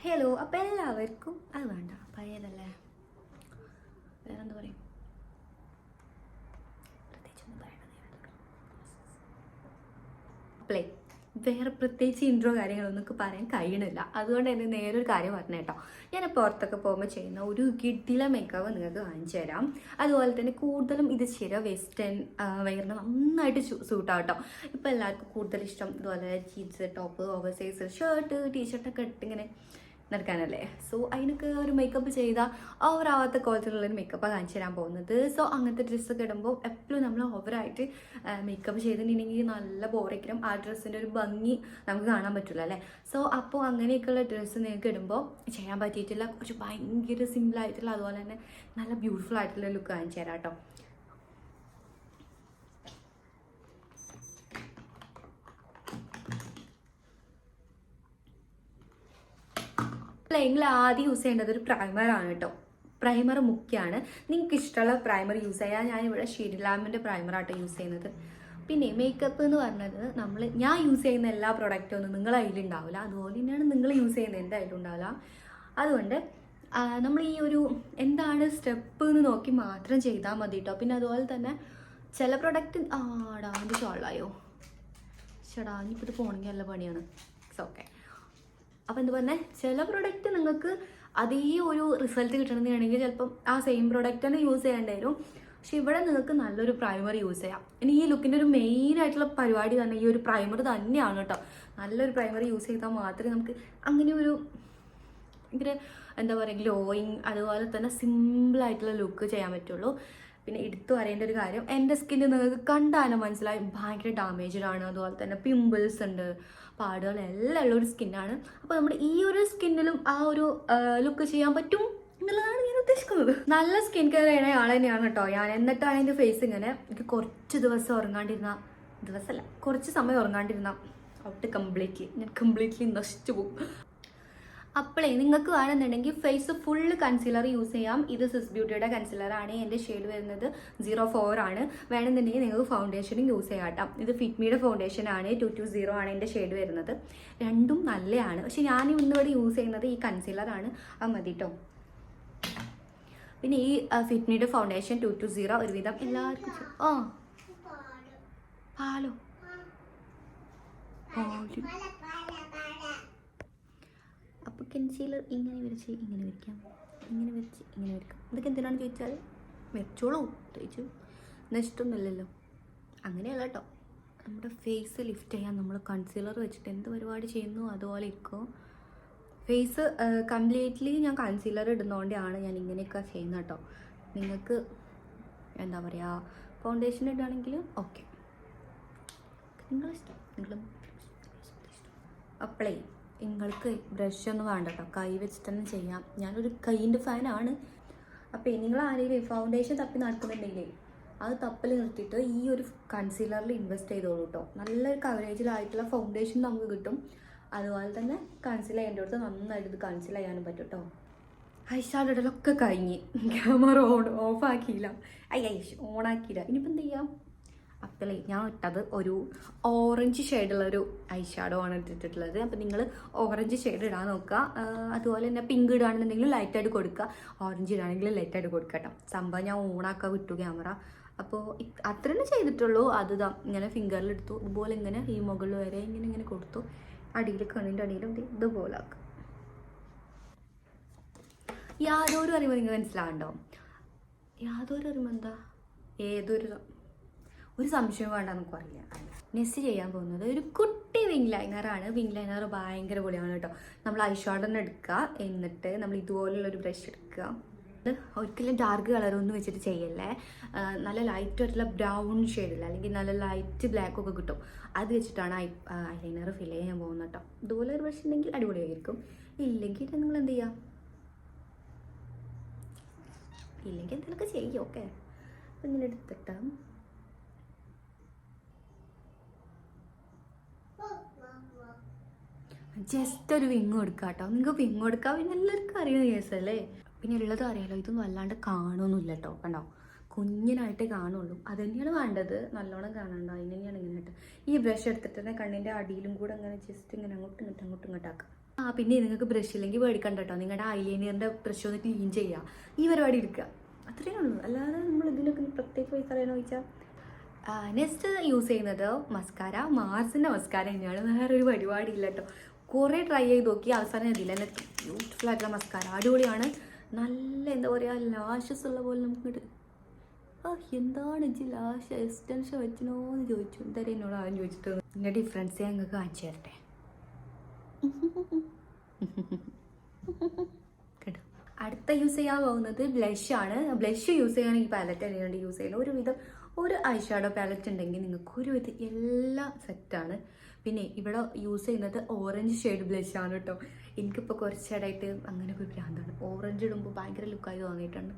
Hello, അപ്പം എല്ലാവർക്കും അത് വേണ്ട പഴയതല്ലേ, വേറെന്താ പറയും, പ്രത്യേകിച്ചൊന്നും പറയണത് പ്ലേ വേറെ പ്രത്യേകിച്ച് ഇൻട്രോ കാര്യങ്ങളൊന്നും പറയാൻ കഴിയണില്ല. അതുകൊണ്ട് തന്നെ നേരെ ഒരു കാര്യം പറഞ്ഞു കേട്ടോ. ഞാൻ പുറത്തൊക്കെ പോകുമ്പോൾ ചെയ്യുന്ന ഒരു കിഡിലെ മേക്കപ്പ് നിങ്ങൾക്ക് കാണിച്ചു തരാം. അതുപോലെ തന്നെ കൂടുതലും ഇത് ശരിയാ വെസ്റ്റേൺ വെയറിന് നന്നായിട്ട് സൂട്ടാവും കേട്ടോ. ഇപ്പം എല്ലാവർക്കും കൂടുതൽ ഇഷ്ടം ഇതുപോലെ jeans top, over size shirt, ടീഷർട്ടൊക്കെ ഇട്ടിങ്ങനെ നടക്കാനല്ലേ. സോ അതിനൊക്കെ ഒരു മേക്കപ്പ് ചെയ്താൽ ഓവറാവാത്ത ക്വാളിറ്റിയിലുള്ളൊരു മേക്കപ്പാണ് കാണിച്ചു തരാൻ പോകുന്നത്. സോ അങ്ങനത്തെ ഡ്രസ്സൊക്കെ ഇടുമ്പോൾ എപ്പോഴും നമ്മൾ ഓവറായിട്ട് മേക്കപ്പ് ചെയ്തിട്ടുണ്ടെങ്കിൽ നല്ല ബോറയ്ക്കും, ആ ഡ്രസ്സിൻ്റെ ഒരു ഭംഗി നമുക്ക് കാണാൻ പറ്റില്ല അല്ലേ. സോ അപ്പോൾ അങ്ങനെയൊക്കെയുള്ള ഡ്രസ്സ് നിങ്ങൾക്ക് ഇടുമ്പോൾ ചെയ്യാൻ പറ്റിയിട്ടില്ല, കുറച്ച് ഭയങ്കര സിമ്പിളായിട്ടുള്ള അതുപോലെ തന്നെ നല്ല ബ്യൂട്ടിഫുൾ ആയിട്ടുള്ള ലുക്ക് കാണിച്ചു തരാം കേട്ടോ. നിങ്ങൾ ആദ്യം യൂസ് ചെയ്യേണ്ടത് ഒരു പ്രൈമറാണ് കേട്ടോ. പ്രൈമർ മുഖ്യമാണ്. നിങ്ങൾക്ക് ഇഷ്ടമുള്ള പ്രൈമർ യൂസ് ചെയ്യാം. ഞാനിവിടെ ഷിൻഗ്ലാമിൻ്റെ പ്രൈമറാട്ടോ യൂസ് ചെയ്യുന്നത്. പിന്നെ മേക്കപ്പ് എന്ന് പറഞ്ഞത് ഞാൻ യൂസ് ചെയ്യുന്ന എല്ലാ പ്രൊഡക്റ്റും ഒന്നും നിങ്ങളുടെ കയ്യിലുണ്ടാവില്ല, അതുപോലെ തന്നെയാണ് നിങ്ങൾ യൂസ് ചെയ്യുന്നത് എൻ്റെ കയ്യിലുണ്ടാവില്ല. അതുകൊണ്ട് നമ്മൾ ഈ ഒരു എന്താണ് സ്റ്റെപ്പ് എന്ന് നോക്കി മാത്രം ചെയ്താൽ മതി കേട്ടോ. പിന്നെ അതുപോലെ തന്നെ ചില പ്രൊഡക്റ്റ് ഡാൻ്റെ ഷോളായോ ചേടാ, ഇനിയിപ്പോൾ ഇത് പോകണമെങ്കിൽ നല്ല പണിയാണ്. It's okay. അപ്പോൾ എന്താ പറഞ്ഞാൽ ചില പ്രൊഡക്റ്റ് നിങ്ങൾക്ക് അതേ ഒരു റിസൾട്ട് കിട്ടണമെന്നാണെങ്കിൽ ചിലപ്പം ആ സെയിം പ്രൊഡക്റ്റ് തന്നെ യൂസ് ചെയ്യേണ്ടി വരും. പക്ഷെ ഇവിടെ നിങ്ങൾക്ക് നല്ലൊരു പ്രൈമർ യൂസ് ചെയ്യാം. ഇനി ഈ ലുക്കിൻ്റെ ഒരു മെയിൻ ആയിട്ടുള്ള പരിപാടി തന്നെ ഈ ഒരു പ്രൈമർ തന്നെയാണ് കേട്ടോ. നല്ലൊരു പ്രൈമർ യൂസ് ചെയ്താൽ മാത്രമേ നമുക്ക് അങ്ങനെ ഒരു ഭയങ്കര എന്താ പറയുക ഗ്ലോയിങ് അതുപോലെ തന്നെ സിമ്പിളായിട്ടുള്ള ലുക്ക് ചെയ്യാൻ പറ്റുള്ളൂ. പിന്നെ എടുത്തു പറയേണ്ട ഒരു കാര്യം, എൻ്റെ സ്കിന്ന് നിങ്ങൾക്ക് കണ്ടാലും മനസ്സിലായി ഭയങ്കര ഡാമേജാണ്. അതുപോലെ തന്നെ പിമ്പിൾസ് ഉണ്ട്, പാടുകളെല്ലാം ഉള്ള ഒരു സ്കിന്നാണ്. അപ്പോൾ നമ്മുടെ ഈ ഒരു സ്കിന്നിലും ആ ഒരു ലുക്ക് ചെയ്യാൻ പറ്റും എന്നുള്ളതാണ് ഞാൻ ഉദ്ദേശിക്കുന്നത്. നല്ല സ്കിൻ കെയർ ചെയ്യുന്ന ആൾ തന്നെയാണ് കേട്ടോ ഞാൻ. എന്നിട്ടാണ് എൻ്റെ ഫേസ് ഇങ്ങനെ എനിക്ക് കുറച്ച് ദിവസം ഉറങ്ങാണ്ടിരുന്ന ദിവസമല്ല കുറച്ച് സമയം ഉറങ്ങാണ്ടിരുന്ന ഔട്ട് ഞാൻ കംപ്ലീറ്റ്ലി നശിച്ചു പോകും. അപ്പോഴേ നിങ്ങൾക്ക് വേണമെന്നുണ്ടെങ്കിൽ ഫേസ് ഫുള്ള് കൺസീലർ യൂസ് ചെയ്യാം. ഇത് സ്വിസ് ബ്യൂട്ടിയുടെ കൺസീലറാണ്. എൻ്റെ ഷെയ്ഡ് വരുന്നത് 04 ആണ്. വേണമെന്നുണ്ടെങ്കിൽ നിങ്ങൾക്ക് ഫൗണ്ടേഷനും യൂസ് ചെയ്യാം കേട്ടോ. ഇത് ഫിറ്റ്മിയുടെ ഫൗണ്ടേഷനാണ്, 220 ആണ് എൻ്റെ ഷെയ്ഡ് വരുന്നത്. രണ്ടും നല്ലതാണ്. പക്ഷെ ഞാൻ ഇന്നിവിടെ യൂസ് ചെയ്യുന്നത് ഈ കൺസീലറാണ്. അത് മതി കേട്ടോ. പിന്നെ ഈ ഫിറ്റ്മിയുടെ ഫൗണ്ടേഷൻ 220 ഒരുവിധം എല്ലാവർക്കും പാലോ അപ്പോൾ കൺസീലർ ഇങ്ങനെ വരച്ച് ഇങ്ങനെ വരയ്ക്കാം, ഇങ്ങനെ വരച്ച് ഇങ്ങനെ വരയ്ക്കാം. ഇതൊക്കെ എന്തിനാണ് ചോദിച്ചാൽ വെച്ചോളൂ ചോദിച്ചു നഷ്ടമൊന്നുമില്ലല്ലോ. അങ്ങനെയല്ല കേട്ടോ, നമ്മുടെ ഫേസ് ലിഫ്റ്റ് ചെയ്യാൻ നമ്മൾ കൺസീലർ വെച്ചിട്ട് എന്ത് പരിപാടി ചെയ്യുന്നു അതുപോലെ ഇരിക്കും. ഫേസ് കംപ്ലീറ്റ്ലി ഞാൻ കൺസീലർ ഇടുന്നതുകൊണ്ടാണ് ഞാൻ ഇങ്ങനെയൊക്കെ ചെയ്യുന്നത് കേട്ടോ. നിങ്ങൾക്ക് എന്താ പറയുക ഫൗണ്ടേഷൻ ഇടുകയാണെങ്കിൽ ഓക്കെ, നിങ്ങളിഷ്ടം നിങ്ങളും അപ്ലൈ. നിങ്ങൾക്ക് ബ്രഷ് ഒന്നും വേണ്ട കേട്ടോ, കൈ വെച്ചിട്ട് തന്നെ ചെയ്യാം. ഞാനൊരു കൈയിൻ്റെ ഫാനാണ്. അപ്പോൾ നിങ്ങൾ ആരെങ്കിലും ഫൗണ്ടേഷൻ തപ്പി നടക്കുന്നുണ്ടെങ്കിൽ അത് തപ്പൽ നിർത്തിയിട്ട് ഈ ഒരു കൺസീലറിൽ ഇൻവെസ്റ്റ് ചെയ്തോളൂ കേട്ടോ. നല്ലൊരു കവറേജിലായിട്ടുള്ള ഫൗണ്ടേഷൻ നമുക്ക് കിട്ടും. അതുപോലെ തന്നെ കൺസീൽ ചെയ്യേണ്ടടുത്ത് നന്നായിട്ട് ഇത് കൺസീൽ ചെയ്യാനും പറ്റും കേട്ടോ. ഐഷാഡോ ഇടലൊക്കെ കഴിഞ്ഞ് ക്യാമറ ഓഫാക്കിയില്ല, ഓണാക്കിയില്ല. ഇനിയിപ്പോൾ എന്ത് ചെയ്യാം? അപ്പോഴേ ഞാൻ ഇട്ടത് ഒരു ഓറഞ്ച് ഷെയ്ഡുള്ളൊരു ഐഷാഡോ ആണ് ഇട്ടിട്ടുള്ളത്. അപ്പോൾ നിങ്ങൾ ഓറഞ്ച് ഷെയ്ഡ് ഇടാൻ നോക്കുക. അതുപോലെ തന്നെ പിങ്ക് ഇടുകയാണെന്നുണ്ടെങ്കിൽ ലൈറ്റായിട്ട് കൊടുക്കുക, ഓറഞ്ച് ഇടുകയാണെങ്കിൽ ലൈറ്റായിട്ട് കൊടുക്കുക കേട്ടോ. സംഭവം ഞാൻ ഓണാക്കാൻ വിട്ടു ക്യാമറ. അപ്പോൾ അത്ര തന്നെ ചെയ്തിട്ടുള്ളൂ. അത് ഇങ്ങനെ ഫിംഗറിലെടുത്തു, ഇതുപോലെ ഇങ്ങനെ ഈ മുകളിൽ വരെ ഇങ്ങനെ ഇങ്ങനെ കൊടുത്തു, അടിയിൽ കണ്ണിൻ്റെ അടിയിലും ഇതുപോലെ ആക്കുക. യാതൊരു അറിവ് നിങ്ങൾ മനസ്സിലാകണ്ടോ? യാതൊരു അറിവ് എന്താ ഒരു സംശയം വേണ്ട, നമുക്ക് അറിയില്ല. നെക്സ്റ്റ് ചെയ്യാൻ പോകുന്നത് ഒരു കുട്ടി വിങ് ലൈനറാണ്. വിങ് ലൈനർ ഭയങ്കര പൊളിയാണ് കേട്ടോ. നമ്മൾ ഐഷാഡോ എടുക്കുക, എന്നിട്ട് നമ്മൾ ഇതുപോലുള്ളൊരു ബ്രഷ് എടുക്കുക. ഒരിക്കലും ഡാർക്ക് കളറൊന്നും വെച്ചിട്ട് ചെയ്യല്ലേ. നല്ല ലൈറ്റ് ആയിട്ടുള്ള ബ്രൗൺ ഷെയ്ഡില്ല അല്ലെങ്കിൽ നല്ല ലൈറ്റ് ബ്ലാക്കൊക്കെ കിട്ടും, അത് വെച്ചിട്ടാണ് ഐലൈനർ ഫിൽ ചെയ്യാൻ പോകുന്നത് കേട്ടോ. ഇതുപോലെ ഒരു ബ്രഷ് ഉണ്ടെങ്കിൽ അടിപൊളിയായിരിക്കും. ഇല്ലെങ്കിൽ നിങ്ങൾ എന്ത് ചെയ്യാം, ഇല്ലെങ്കിൽ എന്തെങ്കിലുമൊക്കെ ചെയ്യും. ഓക്കെ, അപ്പം ഇങ്ങനെ എടുത്തിട്ട് ജസ്റ്റ് ഒരു വിങ് കൊടുക്കുക കേട്ടോ. നിങ്ങൾക്ക് വിങ് കൊടുക്കാം. പിന്നെ എല്ലാവർക്കും അറിയുന്ന കേസല്ലേ, പിന്നെ ഉള്ളത് അറിയാലോ. ഇതൊന്നും വല്ലാണ്ട് കാണുമൊന്നുമില്ല കേട്ടോ. കണ്ടോ, കുഞ്ഞിനായിട്ടേ കാണുള്ളൂ. അത് തന്നെയാണ് വേണ്ടത്, നല്ലോണം കാണണ്ട. അതിന് തന്നെയാണ് ഇങ്ങനെ കേട്ടോ. ഈ ബ്രഷ് എടുത്തിട്ട് തന്നെ കണ്ണിൻ്റെ അടിയിലും കൂടെ അങ്ങനെ ജസ്റ്റ് ഇങ്ങനെ അങ്ങോട്ടും ഇങ്ങോട്ടും ആക്കുക. പിന്നെ നിങ്ങൾക്ക് ബ്രഷ് ഇല്ലെങ്കിൽ മേടിക്കണ്ട കേട്ടോ. നിങ്ങളുടെ ഐലൈനറിൻ്റെ ബ്രഷ് ഒന്ന് ക്ലീൻ ചെയ്യുക, ഈ പരിപാടി എടുക്കുക, അത്രയേ ഉള്ളൂ. അല്ലാതെ നമ്മൾ ഇതിനൊക്കെ പ്രത്യേക പൈസ അറിയണോ ചോദിച്ചാൽ. നെക്സ്റ്റ് യൂസ് ചെയ്യുന്നത് മസ്കാര. മാർസിൻ്റെ മസ്കാര തന്നെയാണ്, വേറൊരു പരിപാടിയില്ല കേട്ടോ. കുറേ ട്രൈ ചെയ്ത് നോക്കി, അവസാനം ഇതിൽ തന്നെ ബ്യൂട്ടിഫുൾ ആയിട്ടുള്ള മസ്കാര, അടിപൊളിയാണ്. നല്ല എന്താ പറയുക, ലാഷസ് ഉള്ള പോലെ നമുക്ക് എന്താണ് ഇജ്ജ് ലാഷ് എക്സ്റ്റൻഷൻ വെച്ചനോ എന്ന് ചോദിച്ചു. എന്തായാലും എന്നോട് ആരും ചോദിച്ചിട്ട് ഇതിൻ്റെ ഡിഫറൻസ് ഞാൻ നിങ്ങൾക്ക് കാണിച്ചു തരട്ടെ കേട്ടോ. അടുത്ത യൂസ് ചെയ്യാൻ പോകുന്നത് ബ്ലഷാണ്. ബ്ലഷ് യൂസ് ചെയ്യുകയാണെങ്കിൽ ഈ പാലറ്റ് തന്നെയാണ് യൂസ് ചെയ്യുന്നത്. ഒരുവിധം ഒരു ഐഷാഡോ പാലറ്റ് ഉണ്ടെങ്കിൽ നിങ്ങൾക്ക് ഒരുവിധം എല്ലാം സെറ്റാണ്. പിന്നെ ഇവിടെ യൂസ് ചെയ്യുന്നത് ഓറഞ്ച് ഷെയ്ഡ് ബ്ലഷാണ് കേട്ടോ. എനിക്കിപ്പോൾ കുറച്ചിടായിട്ട് അങ്ങനെ ഒരു ഭ്രാന്താണ്. ഓറഞ്ച് ഇടുമ്പോൾ ഭയങ്കര ലുക്കായി തോന്നിയിട്ടുണ്ട്.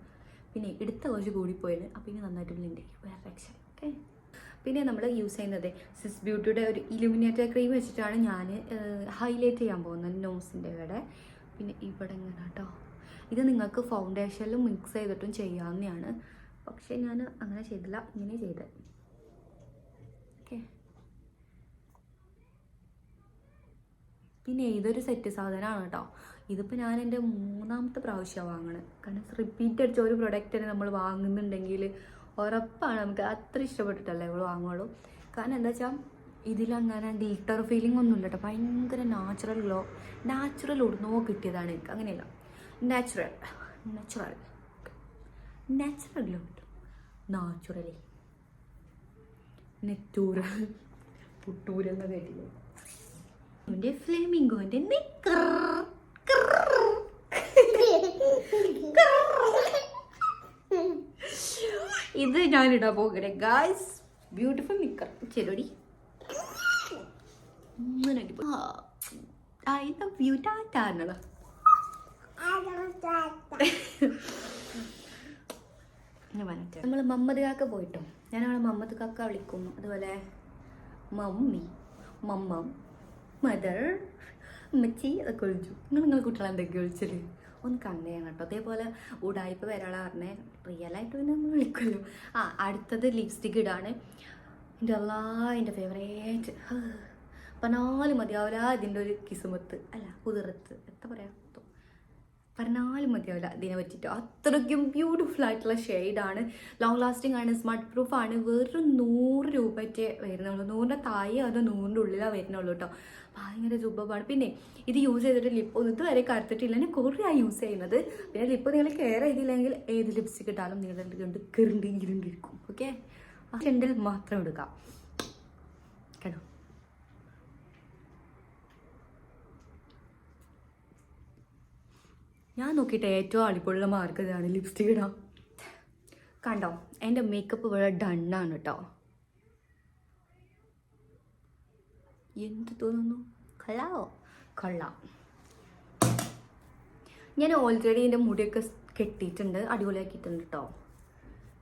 പിന്നെ എടുത്ത കുറച്ച് കൂടിപ്പോയത്, അപ്പോൾ ഇനി നന്നായിട്ട് ബ്ലെൻഡ് ചെയ്യും, വേറെ ആക്ഷൻ. ഓക്കെ. പിന്നെ നമ്മൾ യൂസ് ചെയ്യുന്നത് സിസ് ബ്യൂട്ടിയുടെ ഒരു ഇലുമിനേറ്റർ ക്രീം വെച്ചിട്ടാണ് ഞാൻ ഹൈലൈറ്റ് ചെയ്യാൻ പോകുന്നത് നോസിൻ്റെ ഇവിടെ. പിന്നെ ഇവിടെ ഇങ്ങനെ കേട്ടോ. ഇത് നിങ്ങൾക്ക് ഫൗണ്ടേഷനിലും മിക്സ് ചെയ്തിട്ടും ചെയ്യാവുന്നതാണ്. പക്ഷേ ഞാൻ അങ്ങനെ ചെയ്തില്ല, ഇങ്ങനെ ചെയ്തത്. ഓക്കെ. പിന്നെ ഇതൊരു സെറ്റ് സാധനമാണ് കേട്ടോ. ഇതിപ്പോൾ ഞാൻ എൻ്റെ 3ാമത്തെ പ്രാവശ്യമാണ് വാങ്ങണത്. കാരണം റിപ്പീറ്റ് അടിച്ച ഒരു പ്രൊഡക്റ്റ് തന്നെ നമ്മൾ വാങ്ങുന്നുണ്ടെങ്കിൽ ഉറപ്പാണ് നമുക്ക് അത്ര ഇഷ്ടപ്പെട്ടിട്ടല്ലേ നമ്മൾ വാങ്ങുള്ളൂ. കാരണം എന്താ വെച്ചാൽ ഇതിലങ്ങനെ ഗ്ലിറ്റർ ഫീലിംഗ് ഒന്നുമില്ല കേട്ടോ. ഭയങ്കര നാച്ചുറൽ ഗ്ലോ, നാച്ചുറൽ ഉടുന്നോ കിട്ടിയതാണ് എനിക്ക്. അങ്ങനെയല്ല, നാച്ചുറൽ ഗ്ലോ കിട്ടും. നാച്ചുറലി നെറ്റൂറൽ പുട്ടൂരെന്ന് കേട്ടില്ലേ. എൻ്റെ ഫ്ലേമിംഗോൻ്റെ നിക്കർ ഇത് ഞാനിടാൻ പോകണേ ഗായ്സ്. ബ്യൂട്ടിഫുൾ നിക്കർ ചെറുടി. ഐ ലവ് യു ടാറ്റാണല്ലോ. നമ്മൾ മമ്മദ് കാക്ക പോയിട്ടോ. ഞാൻ അവളെ മമ്മദ് കാക്ക വിളിക്കും. അതുപോലെ മമ്മി, മമ്മം, മദർ, അമ്മച്ചി അതൊക്കെ വിളിച്ചു. നിങ്ങൾ കുട്ടികളെ എന്തൊക്കെ വിളിച്ചത് ഒന്ന് കണ്ണയാണ് കേട്ടോ. അതേപോലെ ഉടായ്പ വരാളെ പറഞ്ഞേ റിയലായിട്ട് പിന്നെ നമ്മൾ വിളിക്കുമല്ലോ. അടുത്തത് ലിപ്സ്റ്റിക്ക് ഇടാണ്. എൻ്റെ എൻ്റെ ഫേവറേറ്റ്. പറഞ്ഞാലും മതിയാവില്ല ഇതിൻ്റെ ഒരു കിസുമത്ത് അല്ല കുതിർത്ത് എന്താ പറയുക, പറഞ്ഞാലും മതിയാവില്ല ഇതിനെ പറ്റിയിട്ട്. അത്രയ്ക്കും ബ്യൂട്ടിഫുൾ ആയിട്ടുള്ള ഷെയ്ഡാണ്. ലോങ് ലാസ്റ്റിംഗ് ആണ്, സ്മട്ട് പ്രൂഫ് ആണ്. വെറും 100 രൂപയ്ക്ക് വരുന്നുള്ളൂ. 100ൻ്റെ താഴെ അത് 100ൻ്റെ ഉള്ളിലാണ് വരുന്നുള്ളൂ കേട്ടോ. ഭയങ്കര സൂപ്പറാണ്. പിന്നെ ഇത് യൂസ് ചെയ്തിട്ട് ലിപ്പൊന്നും ഇതുവരെ കറുത്തിട്ടില്ല. ഞാൻ കുറേ യൂസ് ചെയ്യുന്നത്. പിന്നെ ലിപ്പ് നിങ്ങൾ കെയർ ചെയ്തില്ലെങ്കിൽ ഏത് ലിപ്സ്റ്റിക് ഇട്ടാലും നിങ്ങളുടെ കണ്ട് കിരുണ്ടിരിക്കും. ഓക്കെ. ആ ചെണ്ടിൽ മാത്രം എടുക്കാം കേട്ടോ. ഞാൻ നോക്കിയിട്ട് ഏറ്റവും അടിപൊളിയുള്ള മാർക്ക് ഇതാണ്, ലിപ്സ്റ്റിക് ഇടാം. കണ്ടോ, എൻ്റെ മേക്കപ്പ് ഇവിടെ ഡണ്ണാണ് കേട്ടോ. എന്ത് തോന്നുന്നു, കൊള്ളാം. ഞാൻ ഓൾറെഡി എൻ്റെ മുടിയൊക്കെ കെട്ടിയിട്ടുണ്ട്, അടിപൊളിയാക്കിയിട്ടുണ്ട് കേട്ടോ.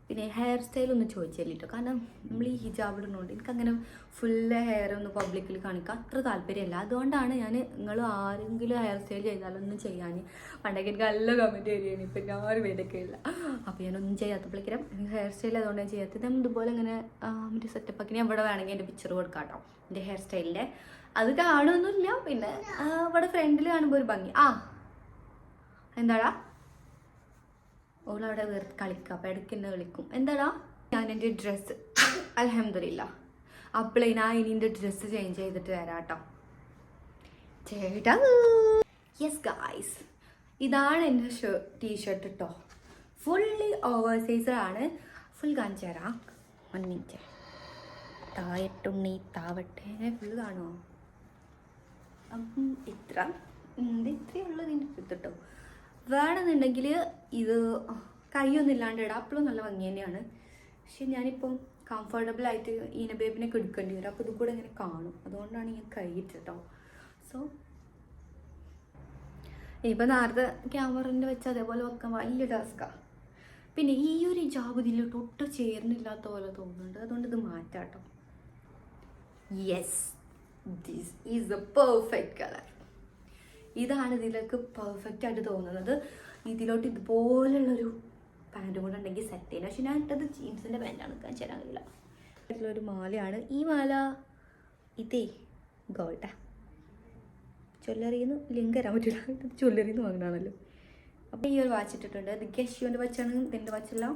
പിന്നെ ഹെയർ സ്റ്റൈലൊന്നും ചോദിച്ചില്ല കേട്ടോ. കാരണം നമ്മൾ ഈ ഹിജാബ് ഇടുന്നതുകൊണ്ട് എനിക്കങ്ങനെ ഫുള്ള് ഹെയർ ഒന്ന് പബ്ലിക്കിൽ കാണിക്കാൻ അത്ര താല്പര്യമല്ല. അതുകൊണ്ടാണ് ഞാൻ നിങ്ങൾ ആരെങ്കിലും ഹെയർ സ്റ്റൈൽ ചെയ്താലൊന്നും ചെയ്യാൻ. പണ്ടൊക്കെ എനിക്ക് നല്ല കമൻറ്റ് ചെയ്യുകയാണ്, ഇപ്പം ഞാൻ ആരും പേരൊക്കെ ഇല്ല. അപ്പോൾ ഞാനൊന്നും ചെയ്യാത്തപ്പോഴേക്കും ഹെയർ സ്റ്റൈൽ അതുകൊണ്ടാണ് ചെയ്യാത്തത്. ഞാൻ ഇതുപോലെ ഇങ്ങനെ മറ്റേ സെറ്റപ്പാക്കി ഞാൻ ഇവിടെ വേണമെങ്കിൽ എൻ്റെ പിക്ചർ കൊടുക്കാം കേട്ടോ, എൻ്റെ ഹെയർ സ്റ്റൈലിൻ്റെ. അത് കാണുമൊന്നുമില്ല. പിന്നെ ഇവിടെ ഫ്രണ്ടിൽ കാണുമ്പോൾ ഒരു ഭംഗി. എന്താടാ ഓളവിടെ വേർത്ത് കളിക്കുക, അപ്പം ഇടയ്ക്ക് എന്നെ വിളിക്കും. എന്താടാ ഞാൻ എൻ്റെ ഡ്രസ്സ് അൽഹംദുലില്ലാ അപ്പോഴേ ഞാൻ ഇനി എൻ്റെ ഡ്രസ്സ് ചേഞ്ച് ചെയ്തിട്ട് വരാം കേട്ടോ. ചേട്ടാ യെസ് ഗായ്സ്, ഇതാണ് എൻ്റെ ടീഷർട്ട് കേട്ടോ. ഫുള്ളി ഓവർ സൈസാണ്. ഫുൾ കാണിച്ചു തരാം. 1 മിനിറ്റ്. താഴെട്ടുണ്ണി താവട്ടെ. ഫുൾ കാണുമോ? അപ്പം ഇത്രയേ ഉള്ളൂ ഇതിൻ്റെ കേട്ടോ. വേണമെന്നുണ്ടെങ്കിൽ ഇത് കൈയൊന്നും ഇല്ലാണ്ട് ഇടാം, അപ്പോഴും നല്ല ഭംഗി തന്നെയാണ്. പക്ഷെ ഞാനിപ്പം കംഫർട്ടബിളായിട്ട് ഈന ബേബിനൊക്കെ എടുക്കേണ്ടി വരും. അപ്പോൾ ഇത് കൂടെ ഇങ്ങനെ കാണും, അതുകൊണ്ടാണ് ഞാൻ കൈ ഇട്ടോ. സോ ഇപ്പം നേരത്തെ ക്യാമറൻ്റെ വെച്ച് അതേപോലെ വെക്കാൻ വലിയ ടാസ്ക്കാണ്. പിന്നെ ഈ ഒരു ഹിജാബ് ഇതിലോട്ട് ഒട്ടും ചേർന്നില്ലാത്ത പോലെ തോന്നുന്നുണ്ട്, അതുകൊണ്ട് ഇത് മാറ്റാം കേട്ടോ. Yes, this is the perfect colour. ഇതാണ് ഇതിലേക്ക് പെർഫെക്റ്റ് ആയിട്ട് തോന്നുന്നത്. ഇതിലോട്ട് ഇതുപോലുള്ളൊരു പാൻറ്റും കൂടെ ഉണ്ടെങ്കിൽ സെറ്റ് ചെയ്യണം. പക്ഷെ ഞാൻ ഇട്ടത് ജീൻസിൻ്റെ പാൻറ്റാണ്, കാണിച്ചു തരാൻ കഴിയില്ല. ഒരു മാലയാണ് ഈ മാല. ഇതേ ഗോൾഡാ. ജ്വല്ലറിന്ന് ലിങ്ക് തരാൻ പറ്റില്ല, ഇത് ജ്വല്ലറിന്ന് വാങ്ങണമാണല്ലോ. അപ്പോൾ ഈ ഒരു വാച്ച് ഇട്ടിട്ടുണ്ട്. ഇത് ഗഷ്യുവിൻ്റെ വാച്ചാണ്, ഇതിൻ്റെ വാച്ചല്ല,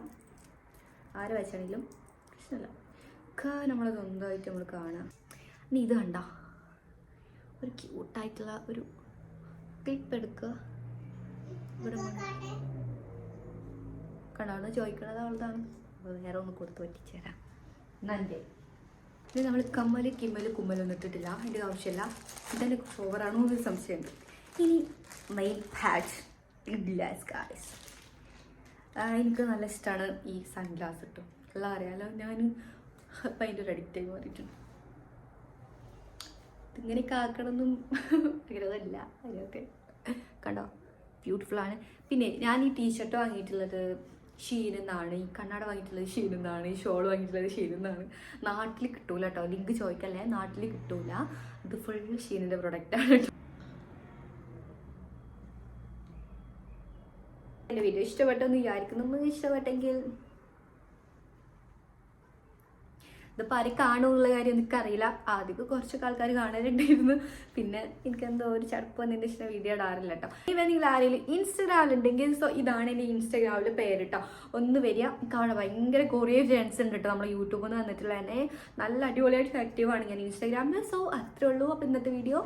ആരെ വാച്ചാണെങ്കിലും പ്രശ്നമില്ല. ഒക്കെ നമ്മൾ സ്വന്തമായിട്ട് നമ്മൾ കാണാം. ഇനി ഇത് കണ്ട ഒരു ക്യൂട്ടായിട്ടുള്ള ഒരു ക്ലിപ്പ് എടുക്കുക. ഇവിടെ കണ്ടാണെന്ന് ചോദിക്കണത് അവളതാണ്, വേറെ ഒന്ന് കൊടുത്ത് പറ്റിച്ചേരാം. നൻ്റെ ഇത് നമ്മൾ കമ്മൽ കുമ്മലൊന്നും ഇട്ടിട്ടില്ല, അതിൻ്റെ ആവശ്യമില്ല. ഇതെൻ്റെ ഓവറാണോ എന്നൊരു സംശയമുണ്ട്. ഇനി മെയിൻ പാഡ് ഗ്ലാസ് ഗായ്സ്. എനിക്ക് നല്ല ഇഷ്ടമാണ് ഈ സൺഗ്ലാസ് കേട്ടോ. എല്ലാം അറിയാലോ, ഞാൻ അപ്പം അതിൻ്റെ ഒരു അഡിക്റ്റായി മാറിയിട്ടുണ്ട്. ഇങ്ങനെയൊക്കെ ആക്കണമെന്നും ആഗ്രഹമില്ല. അതിനൊക്കെ കണ്ടോ ബ്യൂട്ടിഫുള്ളാണ്. പിന്നെ ഞാൻ ഈ ടീഷർട്ട് വാങ്ങിയിട്ടുള്ളത് ഷീനെന്നാണ്, ഈ കണ്ണാട വാങ്ങിയിട്ടുള്ളത് ഷീനെന്നാണ്, ഈ ഷോൾ വാങ്ങിയിട്ടുള്ളത് ഷീനെന്നാണ്. നാട്ടിൽ കിട്ടൂല കേട്ടോ, ലിങ്ക് ചോദിക്കല്ലേ, നാട്ടിൽ കിട്ടൂല. ഇത് ഫുൾ ഷീനിൻ്റെ പ്രൊഡക്റ്റാണ് കേട്ടോ. എൻ്റെ വീഡിയോ ഇഷ്ടപ്പെട്ടെന്ന് വിചാരിക്കുന്നു. നമുക്ക് ഇഷ്ടപ്പെട്ടെങ്കിൽ ഇതിപ്പോൾ ആരും കാണുമെന്നുള്ള കാര്യം എനിക്കറിയില്ല. ആദ്യമൊക്കെ കുറച്ചൊക്കെ ആൾക്കാർ കാണാനുണ്ടായിരുന്നു, പിന്നെ എനിക്കെന്തോ ഒരു ചടപ്പ് വന്നതിൻ്റെ ഇഷ്ടം വീഡിയോ ഇടാറില്ല കേട്ടോ. ഇവ നിങ്ങൾ ആരെങ്കിലും ഇൻസ്റ്റഗ്രാമിലുണ്ടെങ്കിൽ സോ ഇതാണ് എൻ്റെ ഇൻസ്റ്റഗ്രാമിൽ പേര് കേട്ടോ, ഒന്ന് വരിക. എനിക്ക് അവിടെ ഭയങ്കര കുറേ ഫ്രണ്ട്സ് ഉണ്ട് കേട്ടോ, നമ്മൾ യൂട്യൂബിൽ നിന്ന് വന്നിട്ടുള്ള തന്നെ നല്ല അടിപൊളിയായിട്ട് ആക്റ്റീവാണ് ഞാൻ ഇൻസ്റ്റഗ്രാമിൽ. സോ അത്രേ ഉള്ളൂ. അപ്പോൾ ഇന്നത്തെ വീഡിയോ